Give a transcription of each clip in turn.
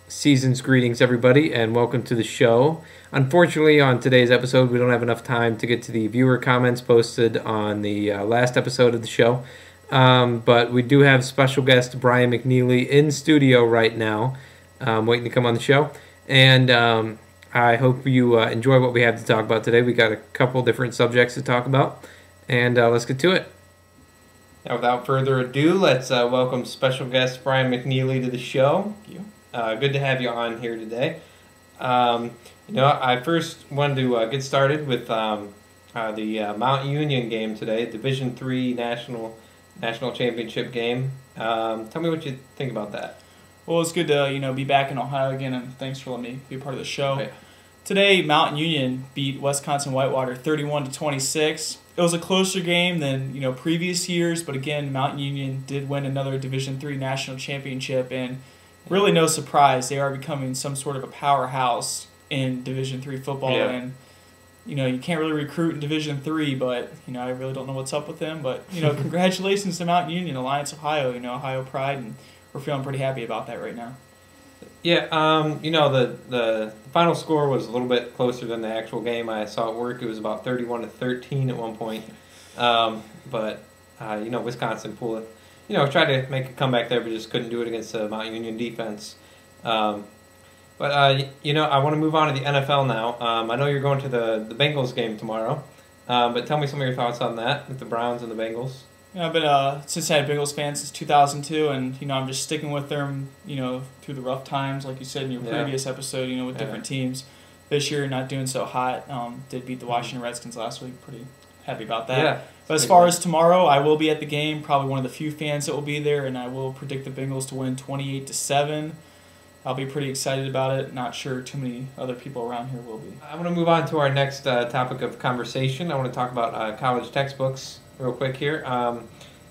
Season's greetings, everybody, and welcome to the show. Unfortunately, on today's episode, we don't have enough time to get to the viewer comments posted on the last episode of the show. But we do have special guest Brian McNeely in studio right now, waiting to come on the show. And I hope you enjoy what we have to talk about today. We got a couple different subjects to talk about, and let's get to it. Now, without further ado, let's welcome special guest Brian McNeely to the show. Thank you. Good to have you on here today. I first wanted to get started with the Mount Union game today, Division III National Championship game. Tell me what you think about that. Well, it's good to be back in Ohio again, and thanks for letting me be a part of the show. Oh, yeah. Today, Mount Union beat Wisconsin Whitewater 31-26. It was a closer game than previous years, but again, Mount Union did win another Division III National Championship, and really no surprise, they are becoming some sort of a powerhouse in Division III football. Yeah. And you can't really recruit in Division III, but I really don't know what's up with them. But congratulations to Mount Union, Alliance Ohio, Ohio Pride, and we're feeling pretty happy about that right now. Yeah, the final score was a little bit closer than the actual game. I saw it work. It was about 31-13 at one point. But Wisconsin pulled it. Tried to make a comeback there, but just couldn't do it against the Mount Union defense. I want to move on to the NFL now. I know you're going to the Bengals game tomorrow, but tell me some of your thoughts on that with the Browns and the Bengals. I've been a Cincinnati Bengals fan since 2002, and I'm just sticking with them, through the rough times, like you said in your previous episode, with different teams. This year, not doing so hot. Did beat the Washington Redskins last week. Pretty happy about that. Yeah. But as far as tomorrow, I will be at the game, probably one of the few fans that will be there, and I will predict the Bengals to win 28-7. I'll be pretty excited about it. Not sure too many other people around here will be. I want to move on to our next topic of conversation. I want to talk about college textbooks real quick here,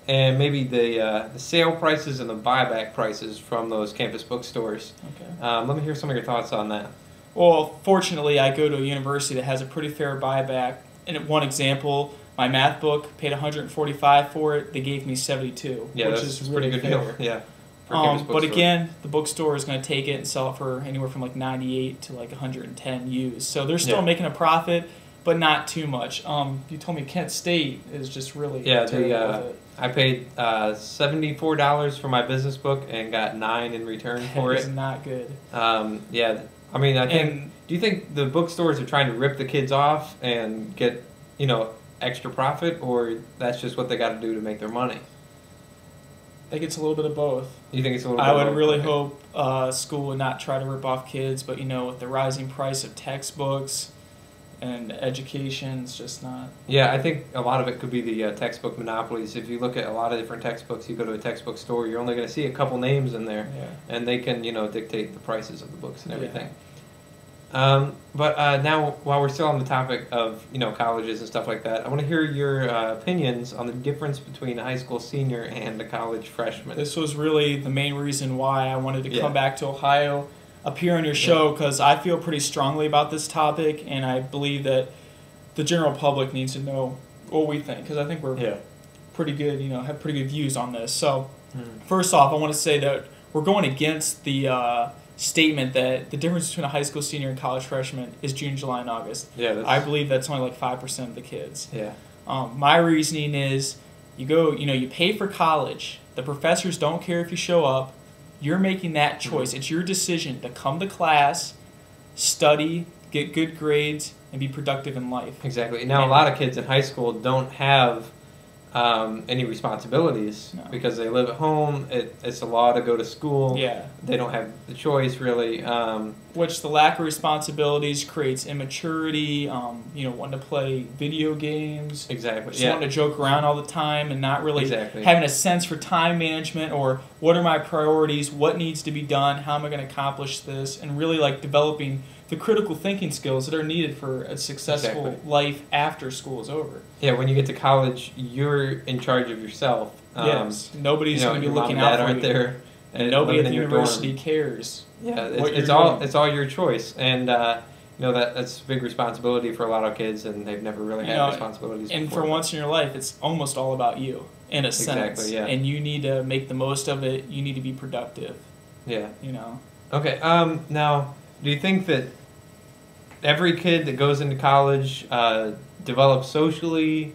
and maybe the sale prices and the buyback prices from those campus bookstores. Okay. Let me hear some of your thoughts on that. Well, fortunately, I go to a university that has a pretty fair buyback. And one example, my math book paid $145 for it. They gave me $72, yeah, which is really pretty good fair. deal. Yeah. But again, the bookstore is going to take it and sell it for anywhere from like 98 to like 110 used. So they're still making a profit, but not too much. You told me Kent State is just really terrible with it. I paid $74 for my business book and got $9 in return for it. It's not good. I mean, I think. Do you think the bookstores are trying to rip the kids off and get extra profit, or that's just what they got to do to make their money? I think it's a little bit of both. You think it's a little bit of both? I would really hope school would not try to rip off kids, but with the rising price of textbooks and education, it's just not. Yeah, I think a lot of it could be the textbook monopolies. If you look at a lot of different textbooks, you go to a textbook store, you're only going to see a couple names in there, and they can dictate the prices of the books and everything. Yeah. But now, while we're still on the topic of colleges and stuff like that, I want to hear your opinions on the difference between a high school senior and a college freshman. This was really the main reason why I wanted to come back to Ohio, appear on your show, because I feel pretty strongly about this topic, and I believe that the general public needs to know what we think, because I think we're pretty good, have pretty good views on this. So, first off, I want to say that we're going against the statement that the difference between a high school senior and college freshman is June, July, and August. Yeah, I believe that's only like 5% of the kids. Yeah. My reasoning is you pay for college. The professors don't care if you show up. You're making that choice. It's your decision to come to class, study, get good grades, and be productive in life. Exactly. Now, a lot of kids in high school don't have any responsibilities because they live at home. It's a law to go to school. Yeah. They don't have the choice, really. Which the lack of responsibilities creates immaturity, wanting to play video games. Exactly. Just wanting to joke around all the time and not really having a sense for time management or what are my priorities, what needs to be done, how am I going to accomplish this, and really developing the critical thinking skills that are needed for a successful life after school is over. Yeah, when you get to college, you're in charge of yourself. Yes, nobody's going to be looking out for you. There, and nobody at the university cares. Yeah, it's all your choice, and that's a big responsibility for a lot of kids, and they've never really had responsibilities. And for once in your life, it's almost all about you in a sense. Exactly. Yeah. And you need to make the most of it. You need to be productive. Yeah. Okay. Now, do you think that every kid that goes into college develops socially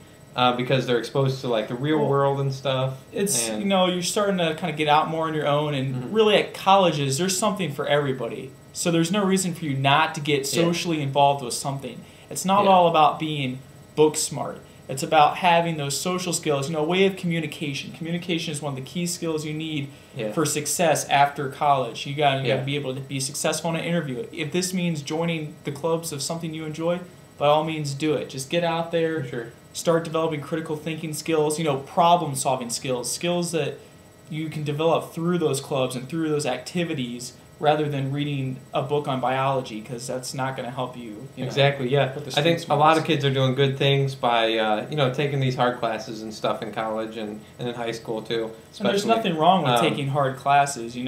because they're exposed to like the real world and stuff? It's you're starting to kind of get out more on your own, and really at colleges there's something for everybody. So there's no reason for you not to get socially involved with something. It's not all about being book smart. It's about having those social skills, a way of communication. Communication is one of the key skills you need for success after college. You got to be able to be successful in an interview. If this means joining the clubs of something you enjoy, by all means do it. Just get out there, start developing critical thinking skills, problem solving skills that you can develop through those clubs and through those activities, rather than reading a book on biology, because that's not going to help you. Exactly, yeah. I think a lot of kids are doing good things by, taking these hard classes and stuff in college and in high school too. And there's nothing wrong with taking hard classes,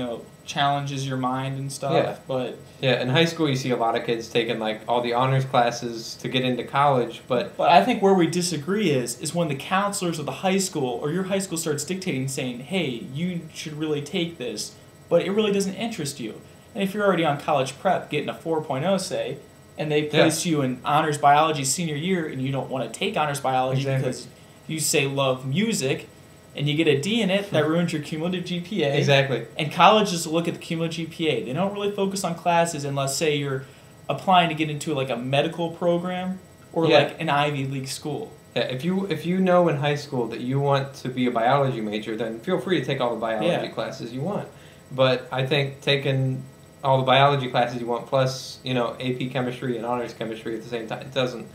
challenges your mind and stuff. Yeah. But in high school you see a lot of kids taking like all the honors classes to get into college, but I think where we disagree is when the counselors of the high school or your high school starts dictating, saying, hey, you should really take this, but it really doesn't interest you. And if you're already on college prep, getting a 4.0, say, and they place you in honors biology senior year, and you don't want to take honors biology because you say love music, and you get a D in it, that ruins your cumulative GPA. Exactly. And colleges look at the cumulative GPA. They don't really focus on classes unless, say, you're applying to get into like a medical program or like an Ivy League school. Yeah, if you know in high school that you want to be a biology major, then feel free to take all the biology classes you want. But I think taking all the biology classes you want plus, AP chemistry and honors chemistry at the same time, it doesn't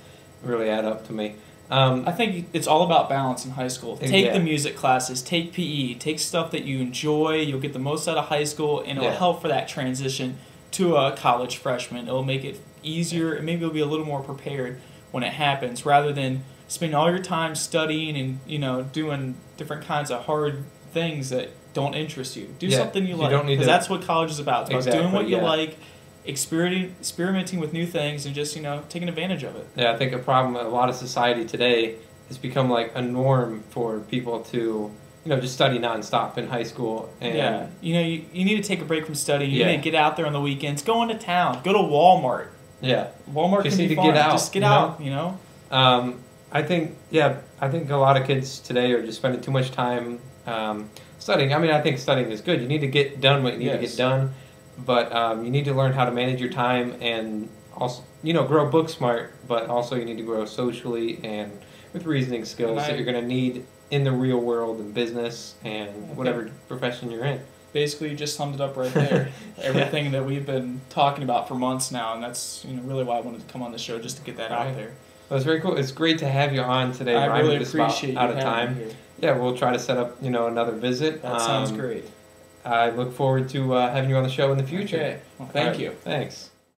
really add up to me. I think it's all about balance in high school. Take the music classes, take PE, take stuff that you enjoy, you'll get the most out of high school, and it'll help for that transition to a college freshman. It'll make it easier, and maybe you'll be a little more prepared when it happens, rather than spending all your time studying and, doing different kinds of hard things that don't interest you. Do something you like, because that's what college is about. It's about doing what you like, experimenting with new things, and just taking advantage of it. Yeah, I think a problem in a lot of society today has become like a norm for people to just study nonstop in high school. And you need to take a break from studying. You need to get out there on the weekends. Go into town. Go to Walmart. Yeah, Walmart just can need be to fun. get out. Just get out. I think a lot of kids today are just spending too much time studying. I mean, I think studying is good. You need to get done what you need to get done, but you need to learn how to manage your time and also, grow book smart, but also you need to grow socially and with reasoning skills that you're going to need in the real world and business and whatever profession you're in. Basically, you just summed it up right there. Everything that we've been talking about for months now, and that's really why I wanted to come on the show, just to get that out there. Well, it's very cool. It's great to have you on today, Brian. I really appreciate you out of having time. me here. Yeah, we'll try to set up another visit. That sounds great. I look forward to having you on the show in the future. Okay. Well, thank you. Thanks.